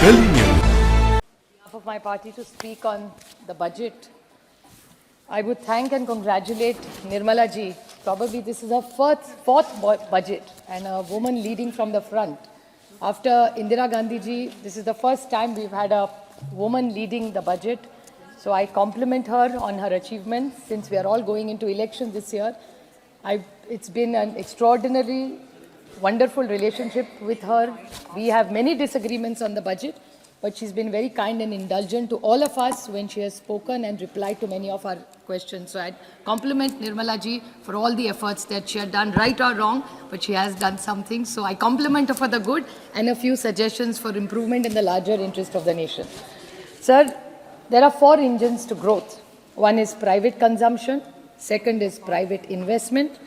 Delhi News. Of my party to speak on the budget. I would thank and congratulate Nirmala ji. Probably this is her fourth budget and a woman leading from the front. After Indira Gandhi ji, this is the first time we've had a woman leading the budget. So I compliment her on her achievements since we are all going into election this year. It's been an extraordinary, wonderful relationship with her. We have many disagreements on the budget, but she's been very kind and indulgent to all of us when she has spoken and replied to many of our questions. So I compliment Nirmala ji for all the efforts that she had done, right or wrong, but she has done something. So I compliment her for the good and a few suggestions for improvement in the larger interest of the nation. Sir, there are 4 engines to growth. One is private consumption, second is private investment,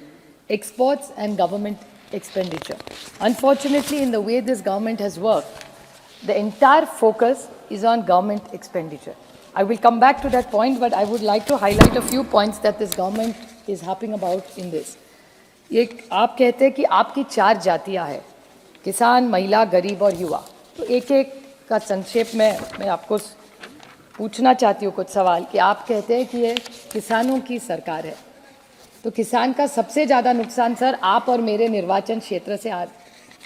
exports and government expenditure. Unfortunately, in the way this government has worked, the entire focus is on government expenditure. I will come back to that point, but I would like to highlight a few points that this government is harping about in this. ये आप कहते हैं कि आपकी 4 जातियां हैं, किसान, महिला, गरीब और युवा. तो एक-एक का संक्षेप में मैं आपको पूछना चाहती हूँ कुछ सवाल कि आप कहते हैं कि ये किसानों की सरकार है. तो किसान का सबसे ज़्यादा नुकसान सर आप और मेरे निर्वाचन क्षेत्र से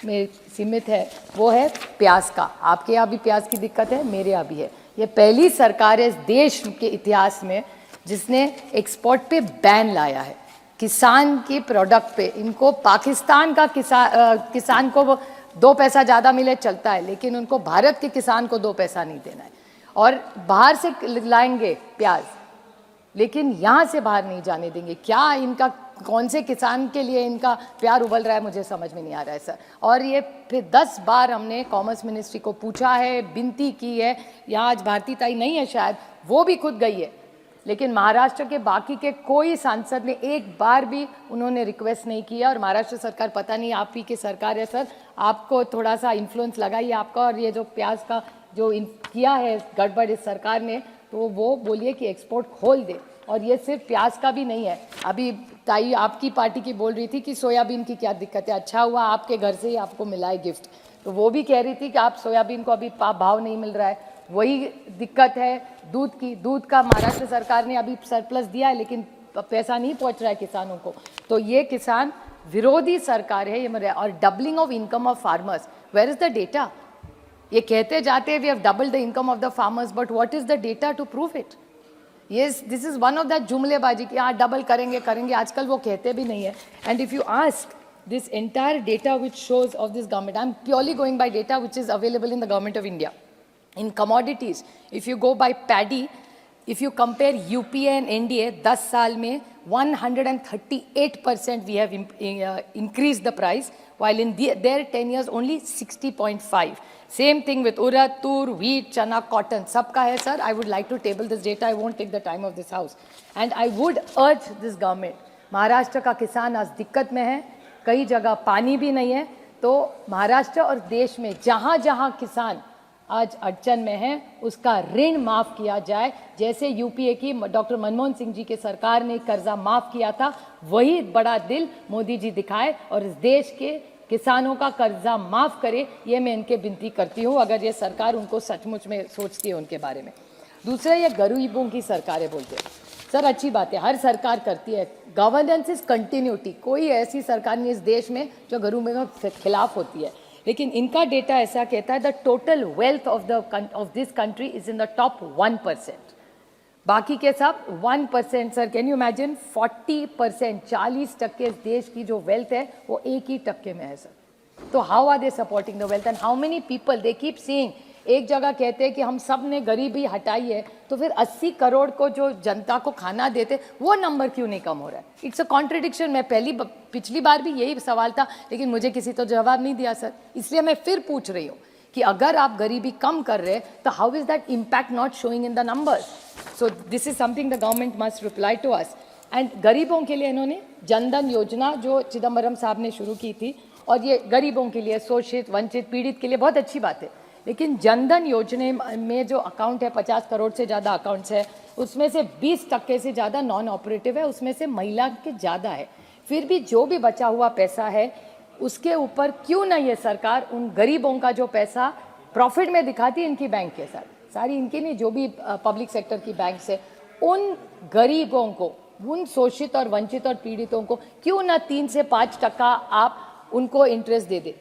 में सीमित है, वो है प्याज का. आपके यहाँ भी प्याज की दिक्कत है, मेरे यहाँ भी है. ये पहली सरकार है इस देश के इतिहास में जिसने एक्सपोर्ट पे बैन लाया है. किसान के प्रोडक्ट पे इनको पाकिस्तान का किसान को 2 पैसा ज़्यादा मिले चलता है, लेकिन उनको भारत के किसान को 2 पैसा नहीं देना है. और बाहर से लाएंगे प्याज, लेकिन यहाँ से बाहर नहीं जाने देंगे. क्या इनका कौन से किसान के लिए इनका प्यार उबल रहा है, मुझे समझ में नहीं आ रहा है सर. और ये फिर 10 बार हमने कॉमर्स मिनिस्ट्री को पूछा है, विनती की है. यहाँ आज भारती ताई नहीं है, शायद वो भी खुद गई है, लेकिन महाराष्ट्र के बाकी के कोई सांसद ने एक बार भी उन्होंने रिक्वेस्ट नहीं किया. और महाराष्ट्र सरकार, पता नहीं आप ही की सरकार है सर, आपको थोड़ा सा इन्फ्लुएंस लगा ही आपका. और ये जो प्याज का जो किया है गड़बड़ इस सरकार ने, तो वो बोलिए कि एक्सपोर्ट खोल दे. और ये सिर्फ प्याज का भी नहीं है. अभी ताई आपकी पार्टी की बोल रही थी कि सोयाबीन की क्या दिक्कत है. अच्छा हुआ आपके घर से ही आपको मिला है गिफ्ट. तो वो भी कह रही थी कि आप सोयाबीन को अभी भाव नहीं मिल रहा है. वही दिक्कत है दूध की. दूध का महाराष्ट्र सरकार ने अभी सरप्लस दिया है, लेकिन पैसा नहीं पहुंच रहा है किसानों को. तो ये किसान विरोधी सरकार है ये. और doubling of income of farmers, where is the data? ये कहते जाते हैं we have doubled the income of the farmers, but what is the data to prove it? Yes, this is one of that जुमलेबाजी कि हाँ double करेंगे. आजकल वो कहते भी नहीं है. And if you ask this entire data which shows of this government, I'm purely going by data which is available in the government of India. In commodities, if you go by paddy, if you compare UPA and NDA, 10 साल में 138% we have increased the price, while in their 10 years only 60.5. Same thing with urad, tur, wheat, chana, cotton. सबका है sir. I would like to table this data. I won't take the time of this house. And I would urge this government. Maharashtra का किसान आज दिक्कत में है. कई जगह पानी भी नहीं है. तो महाराष्ट्र और देश में जहाँ जहाँ किसान आज अड़चन में है, उसका ऋण माफ किया जाए. जैसे यूपीए की डॉक्टर मनमोहन सिंह जी की सरकार ने कर्जा माफ किया था, वही बड़ा दिल मोदी जी दिखाए और इस देश के किसानों का कर्जा माफ करे. ये मैं इनके विनती करती हूँ, अगर ये सरकार उनको सचमुच में सोचती है उनके बारे में. दूसरा, ये गरीबों की सरकार है बोलते हैं सर. अच्छी बात है, हर सरकार करती है. Governance is continuity. कोई ऐसी सरकार नहीं इस देश में जो गरीबों के खिलाफ होती है. लेकिन इनका डेटा ऐसा कहता है the total wealth of this country is in the top 1%. बाकी के सब 1%. सर कैन यू इमेजिन 40%, 40% इस देश की जो वेल्थ है वो 1% में है सर. तो how are they supporting the wealth and how many people they keep saying. एक जगह कहते हैं कि हम सब ने गरीबी हटाई है, तो फिर 80 करोड़ को जो जनता को खाना देते वो नंबर क्यों नहीं कम हो रहा है? It's a contradiction. मैं पिछली बार भी यही सवाल था, लेकिन मुझे किसी तो जवाब नहीं दिया सर. इसलिए मैं फिर पूछ रही हूँ कि अगर आप गरीबी कम कर रहे हैं तो how is that impact not showing in the numbers? So this is something the government must reply to us. And गरीबों के लिए इन्होंने जनधन योजना जो चिदम्बरम साहब ने शुरू की थी, और ये गरीबों के लिए, शोषित, वंचित, पीड़ित के लिए बहुत अच्छी बात है. लेकिन जनधन योजना में जो अकाउंट है, 50 करोड़ से ज़्यादा अकाउंट्स है, उसमें से 20% से ज़्यादा नॉन ऑपरेटिव है, उसमें से महिला के ज़्यादा है. फिर भी जो भी बचा हुआ पैसा है उसके ऊपर क्यों ना ये सरकार उन गरीबों का जो पैसा प्रॉफिट में दिखाती है इनकी बैंक के साथ, सारी इनकी नहीं, जो भी पब्लिक सेक्टर की बैंक से उन गरीबों को, उन शोषित और वंचित और पीड़ितों को क्यों ना 3 से 5% आप उनको interest they they.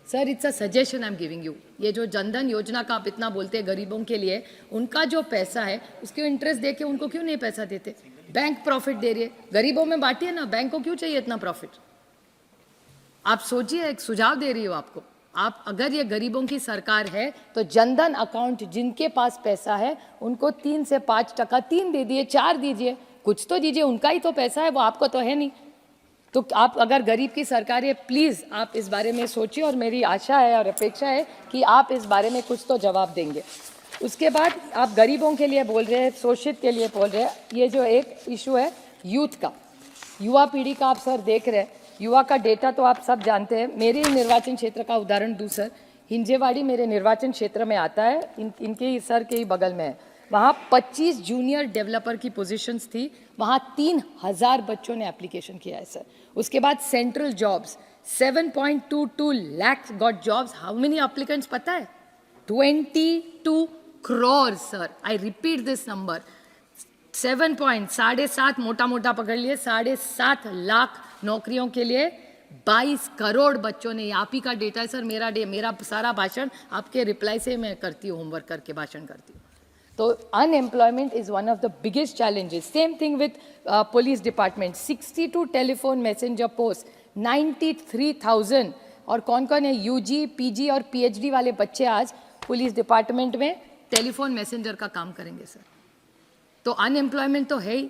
Sir, it's a suggestion I am giving you. ये जो जनधन योजना का आप इतना बोलते हैं गरीबों के लिए, उनका जो पैसा है उसके इंटरेस्ट दे के उनको क्यों नहीं पैसा देते? बैंक प्रॉफिट दे रही है, गरीबों में बांटिए ना, बैंक को क्यों चाहिए इतना प्रॉफिट? आप सोचिए, एक सुझाव दे रही हो आपको। आप अगर ये गरीबों की सरकार है तो जनधन अकाउंट जिनके पास पैसा है उनको 3 से 5%, 3 दे दिए, 4 दीजिए, कुछ तो दीजिए, उनका ही तो पैसा है, वो आपको तो है नहीं। तो आप अगर गरीब की सरकार है, प्लीज़ आप इस बारे में सोचिए और मेरी आशा है और अपेक्षा है कि आप इस बारे में कुछ तो जवाब देंगे। उसके बाद आप गरीबों के लिए बोल रहे हैं, शोषित के लिए बोल रहे हैं, ये जो एक इशू है यूथ का, युवा पीढ़ी का, आप सर देख रहे हैं, युवा का डेटा तो आप सब जानते हैं। मेरे निर्वाचन क्षेत्र का उदाहरण दूं सर, हिंजेवाड़ी मेरे निर्वाचन क्षेत्र में आता है, इनके सर के ही बगल में है। वहाँ 25 जूनियर डेवलपर की पोजीशंस थी, वहाँ 3000 बच्चों ने एप्लीकेशन किया है सर। उसके बाद central jobs 7.22 lakh got jobs. How many applicants पता है? 22 crore sir. I repeat this number, 7.7 मोटा मोटा पकड़ लिए, 7.5 लाख नौकरियों के लिए 22 करोड़ बच्चों ने। आप ही का डेटा है सर, मेरा सारा भाषण आपके रिप्लाई से मैं करती हूँ, होमवर्क करके भाषण करती हूँ। तो unemployment is one of the biggest challenges. Same thing with police department, 62 telephone messenger post, 93,000। और कौन कौन है? यूजी, पीजी और पीएचडी वाले बच्चे आज पुलिस डिपार्टमेंट में टेलीफोन मैसेंजर का काम करेंगे सर। तो अनएम्प्लॉयमेंट तो है ही,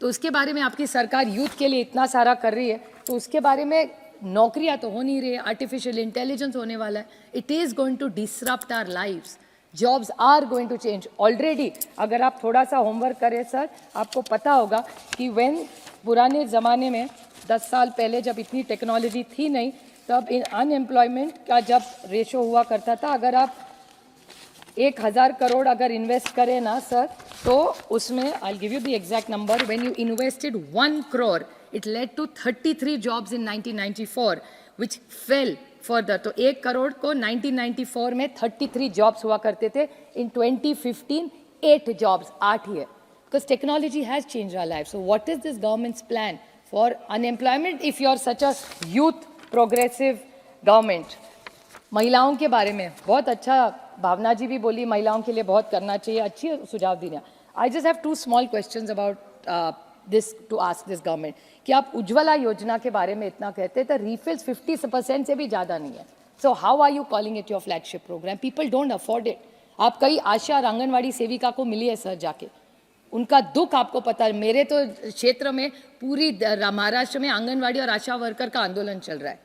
तो उसके बारे में आपकी सरकार यूथ के लिए इतना सारा कर रही है, तो उसके बारे में नौकरियां तो हो नहीं रही है, आर्टिफिशियल इंटेलिजेंस होने वाला है, it is going to disrupt our lives, jobs are going to change already. अगर आप थोड़ा सा होमवर्क करें सर, आपको पता होगा कि पुराने ज़माने में 10 साल पहले जब इतनी टेक्नोलॉजी थी नहीं, तब अनएम्प्लॉयमेंट का जब रेशो हुआ करता था, अगर आप 1000 करोड़ अगर इन्वेस्ट करें ना सर, तो उसमें I give you the exact number, when you invested 1 crore it led to 33 jobs in 1994 which fell further. तो 1 करोड़ को 1994 में 33 जॉब्स हुआ करते थे, इन 2015 8 जॉब्स, 8 ही है, because technology has change our life. So what is this government's plan for unemployment if you are such a youth progressive government? महिलाओं के बारे में बहुत अच्छा भावना जी भी बोली, महिलाओं के लिए बहुत करना चाहिए, अच्छी सुझाव दिया। I just have 2 small questions about this to ask this government कि आप उज्ज्वला योजना के बारे में इतना कहते हैं, तो रिफिल्स 50% से भी ज़्यादा नहीं है। So how are you calling it your flagship program? People don't afford it. आप कई आशा और आंगनवाड़ी सेविका को मिली है सर जाके, उनका दुख आपको पता है। मेरे तो क्षेत्र में पूरी महाराष्ट्र में आंगनवाड़ी और आशा वर्कर का आंदोलन चल रहा है,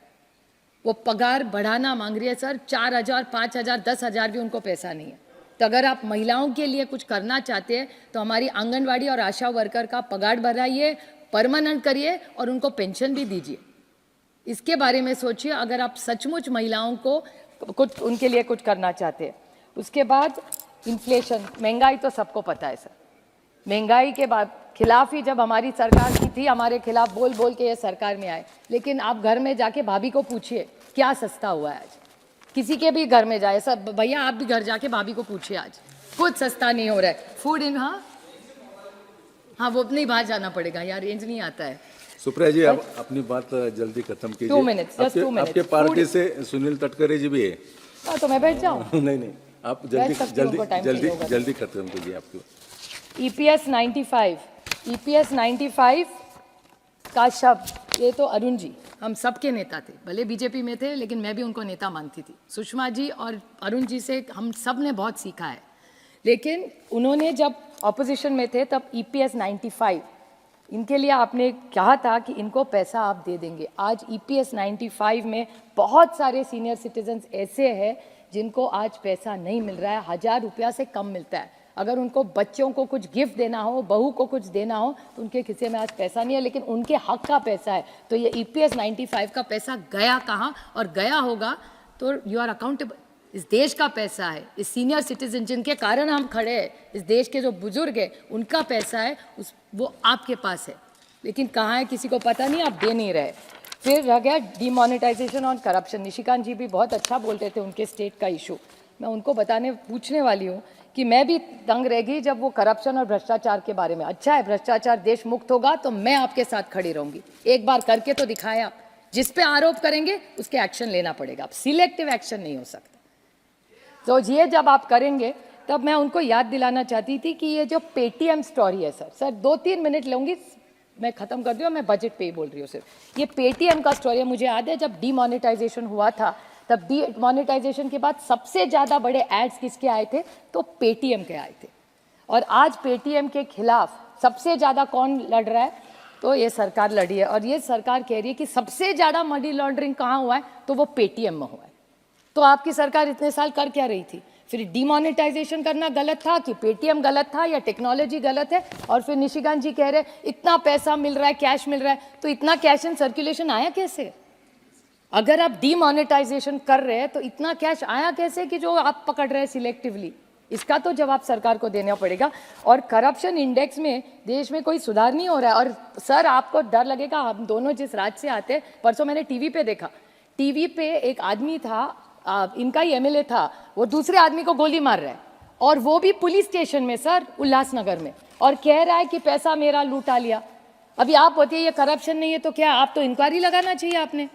वो पगार बढ़ाना मांग रही है सर, 4,000, 5,000, 10,000 भी उनको पैसा नहीं है। तो अगर आप महिलाओं के लिए कुछ करना चाहते हैं तो हमारी आंगनवाड़ी और आशा वर्कर का पगार बढ़ाइए, परमानेंट करिए और उनको पेंशन भी दीजिए। इसके बारे में सोचिए अगर आप सचमुच महिलाओं को कुछ उनके लिए कुछ करना चाहते हैं। उसके बाद इन्फ्लेशन, महंगाई तो सबको पता है सर, महंगाई के बाद खिलाफ ही जब हमारी सरकार की थी, हमारे खिलाफ बोल बोल के ये सरकार में आए। लेकिन आप घर में जाके भाभी को पूछिए क्या सस्ता हुआ है आज, किसी के भी घर में जाए सब, भैया आप भी घर जाके भाभी को पूछिए आज कुछ सस्ता नहीं हो रहा है। फूड इन हाँ वो नहीं, बाहर जाना पड़ेगा यार, रेंज नहीं आता है। सुप्रिया जी, आप अपनी बात जल्दी खत्म कीजिए। 2 मिनट्स, जस्ट 2 मिनट्स। आपके पार्टी से सुनील तटकरे जी भी है। हाँ तो मैं बैठ जाऊँ? नहीं, आप जल्दी खत्म कीजिए आपकी। EPS 95 का शब्द, ये तो अरुण जी हम सबके नेता थे, भले बीजेपी में थे लेकिन मैं भी उनको नेता मानती थी। सुषमा जी और अरुण जी से हम सब ने बहुत सीखा है, लेकिन उन्होंने जब ऑपोजिशन में थे तब EPS 95 इनके लिए आपने कहा था कि इनको पैसा आप दे देंगे। आज EPS 95 में बहुत सारे सीनियर सिटीजन्स ऐसे हैं जिनको आज पैसा नहीं मिल रहा है, 1000 रुपया से कम मिलता है। अगर उनको बच्चों को कुछ गिफ्ट देना हो, बहू को कुछ देना हो, तो उनके खिस्से में आज पैसा नहीं है, लेकिन उनके हक का पैसा है। तो ये EPS 95 का पैसा गया कहाँ और गया होगा तो यू आर अकाउंटेबल। इस देश का पैसा है, इस सीनियर सिटीजन जिनके कारण हम खड़े हैं, इस देश के जो बुजुर्ग हैं उनका पैसा है, वो आपके पास है, लेकिन कहाँ है किसी को पता नहीं, आप दे नहीं रहे। फिर रह गया डिमोनेटाइजेशन और करप्शन। निशिकांत जी भी बहुत अच्छा बोल रहे थे, उनके स्टेट का इशू। मैं उनको पूछने वाली हूँ कि मैं भी दंग रह गई जब वो करप्शन और भ्रष्टाचार के बारे में। अच्छा है, भ्रष्टाचार देश मुक्त होगा तो मैं आपके साथ खड़ी रहूंगी। एक बार करके तो दिखाएं आप। जिस पे आरोप करेंगे उसके एक्शन लेना पड़ेगा, सिलेक्टिव एक्शन नहीं हो सकता। तो ये जब आप करेंगे तब मैं उनको याद दिलाना चाहती थी कि ये जो पेटीएम स्टोरी है सर 2-3 मिनट लूंगी, मैं खत्म कर दूँ, मैं बजट पे ही बोल रही हूँ सिर्फ। ये पेटीएम का स्टोरी है, मुझे याद है जब डीमोनेटाइजेशन हुआ था तब डीमोनेटाइजेशन के बाद सबसे ज़्यादा बड़े एड्स किसके आए थे, तो पेटीएम के आए थे। और आज पेटीएम के खिलाफ सबसे ज़्यादा कौन लड़ रहा है, तो ये सरकार लड़ी है। और ये सरकार कह रही है कि सबसे ज़्यादा मनी लॉन्ड्रिंग कहाँ हुआ है, तो वो पेटीएम में हुआ है। तो आपकी सरकार इतने साल कर क्या रही थी? फिर डिमोनेटाइजेशन करना गलत था कि पेटीएम गलत था या टेक्नोलॉजी गलत है? और फिर निशिकांत जी कह रहे हैं इतना पैसा मिल रहा है, कैश मिल रहा है, तो इतना कैश इन सर्कुलेशन आया कैसे? अगर आप डिमोनेटाइजेशन कर रहे हैं तो इतना कैश आया कैसे कि जो आप पकड़ रहे हैं सिलेक्टिवली? इसका तो जवाब सरकार को देना पड़ेगा। और करप्शन इंडेक्स में देश में कोई सुधार नहीं हो रहा है। और सर आपको डर लगेगा, हम दोनों जिस राज्य से आते हैं, परसों मैंने टीवी पे देखा, टीवी पे एक आदमी था, इनका ही एमएलए था, वो दूसरे आदमी को गोली मार रहा है और वो भी पुलिस स्टेशन में सर, उल्लासनगर में, और कह रहा है कि पैसा मेरा लूटा लिया। अभी आप बताइए ये करप्शन नहीं है तो क्या? आप तो इंक्वायरी लगाना चाहिए आपने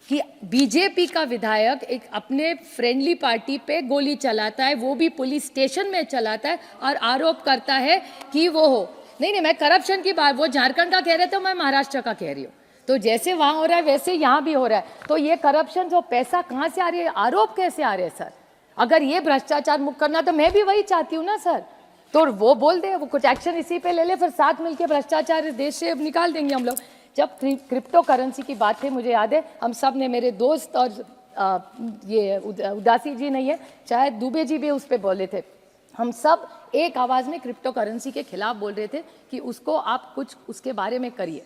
कि बीजेपी का विधायक एक अपने फ्रेंडली पार्टी पे गोली चलाता है, वो भी पुलिस स्टेशन में चलाता है और आरोप करता है कि वो हो। नहीं, मैं करप्शन की बात, वो झारखंड का कह रहे थे, मैं महाराष्ट्र का कह रही हूँ। तो जैसे वहाँ हो रहा है वैसे यहाँ भी हो रहा है। तो ये करप्शन, जो पैसा कहाँ से आ रही है, आरोप कैसे आ रहे हैं सर? अगर ये भ्रष्टाचार मुक्त करना तो मैं भी वही चाहती हूँ ना सर। तो वो बोल दे, वो कुछ एक्शन इसी पे ले ले, फिर साथ मिलके भ्रष्टाचार इस देश से निकाल देंगे हम लोग। जब क्रिप्टो करेंसी की बात थी, मुझे याद है हम सब ने, मेरे दोस्त और ये उदासी जी नहीं है, शायद दुबे जी भी उस पर बोले थे, हम सब एक आवाज़ में क्रिप्टो करेंसी के खिलाफ बोल रहे थे कि उसको आप कुछ उसके बारे में करिए।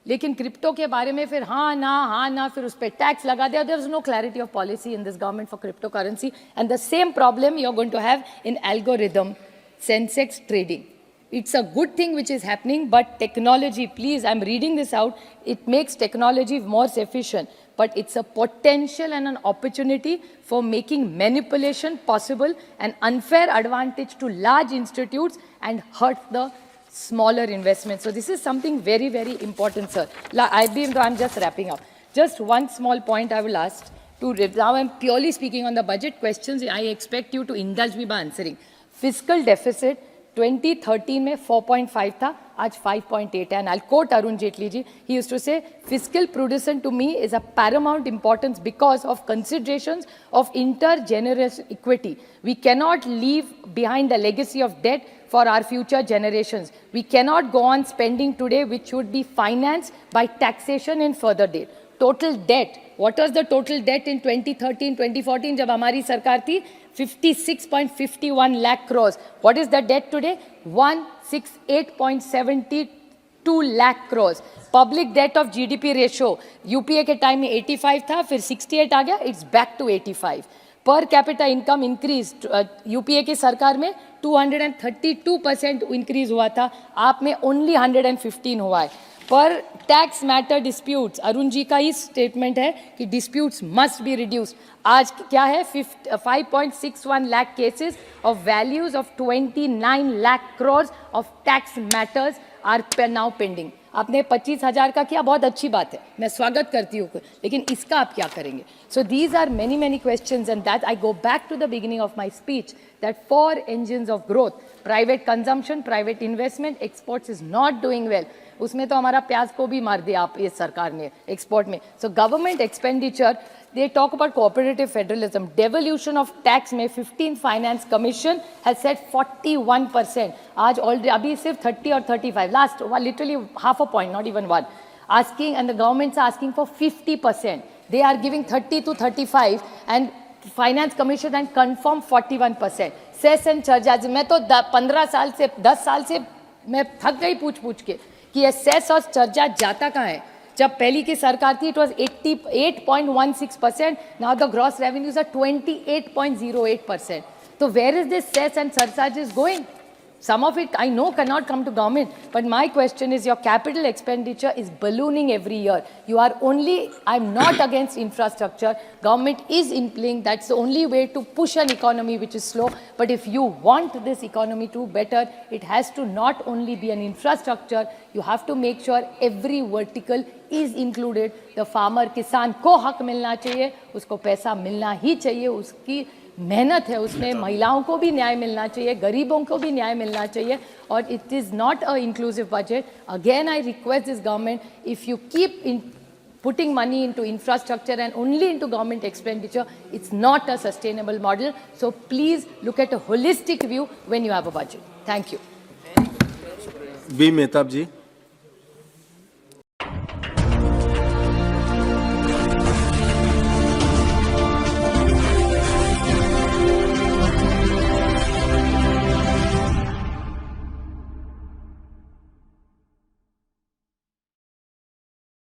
लेकिन क्रिप्टो के बारे में फिर हाँ ना, फिर उस पर टैक्स लगा दिया। There is no clarity of policy in this government for crypto currency and the same problem you are going to have in algorithm Sensex trading. It's a good thing which is happening, but technology, please, I'm reading this out, it makes technology more efficient, but it's a potential and an opportunity for making manipulation possible and unfair advantage to large institutes and hurt the smaller investments. So this is something very, very important, sir. I'm just wrapping up. Just one small point I will ask. Now I'm purely speaking on the budget questions. I expect you to indulge me by answering. Fiscal deficit 2013 में 4.5 था, आज 5.8 है. And I'll quote Arun Jaitley ji. He used to say, fiscal prudence to me is a paramount importance because of considerations of intergenerational equity. We cannot leave behind the legacy of debt for our future generations. We cannot go on spending today which should be financed by taxation in further date. Total debt, what was the total debt in 2013, 2014 जब हमारी सरकार थी? 56.51 lakh crores. What is the debt today? 168.72 lakh crores. Public debt of GDP ratio, UPA के time में 85 था, फिर 68 आ गया, it's back to 85. Per capita income increase, UPA की सरकार में 232% इंक्रीज हुआ था, आप में ओनली 115 हुआ है. पर tax matter disputes, Arun ji का ही स्टेटमेंट है कि डिस्प्यूट्स मस्ट बी रिड्यूस्ड. आज क्या है? 5.61 lakh cases of values of 29 lakh crore of tax matters are now pending. आपने 25,000 का किया, बहुत अच्छी बात है, मैं स्वागत करती हूँ, लेकिन इसका आप क्या करेंगे? So these are many questions and that I go back to the beginning of my speech that for engines of growth, private consumption, private investment, exports is not doing well. उसमें तो हमारा प्याज को भी मार दिया आप, ये सरकार ने एक्सपोर्ट में. So government expenditure, they talk about cooperative federalism, devolution of tax में 15 finance commission has said 41%. आज already अभी सिर्फ 30 और 35, last literally half a point, not even one. Asking, and the governments are asking for 50%. They are giving 30 to 35 and finance commission and confirm 41%. Cess and charges, मैं तो 15 साल से 10 साल से मैं थक गई पूछ के कि ये सेस और चर्चा जाता कहाँ है. जब पहली की सरकार थी, it was 88.16%. Now the gross revenues are 28.08%. तो where is this cess and surcharges going? Some of it I know cannot come to government, but my question is your capital expenditure is ballooning every year. You are only, I'm not against infrastructure. Government is implying that's the only way to push an economy which is slow. But if you want this economy to better, it has to not only be an infrastructure, you have to make sure every vertical is included. The farmer, किसान को हक मिलना चाहिए, उसको पैसा मिलना ही चाहिए, उसकी मेहनत है उसमें, महिलाओं को भी न्याय मिलना चाहिए, गरीबों को भी न्याय मिलना चाहिए, और it is not a inclusive budget. Again I request this government, if you keep in putting money into infrastructure and only into government expenditure, it's not a sustainable model. So please look at a holistic view when you have a budget. Thank you. B. Mehtab ji.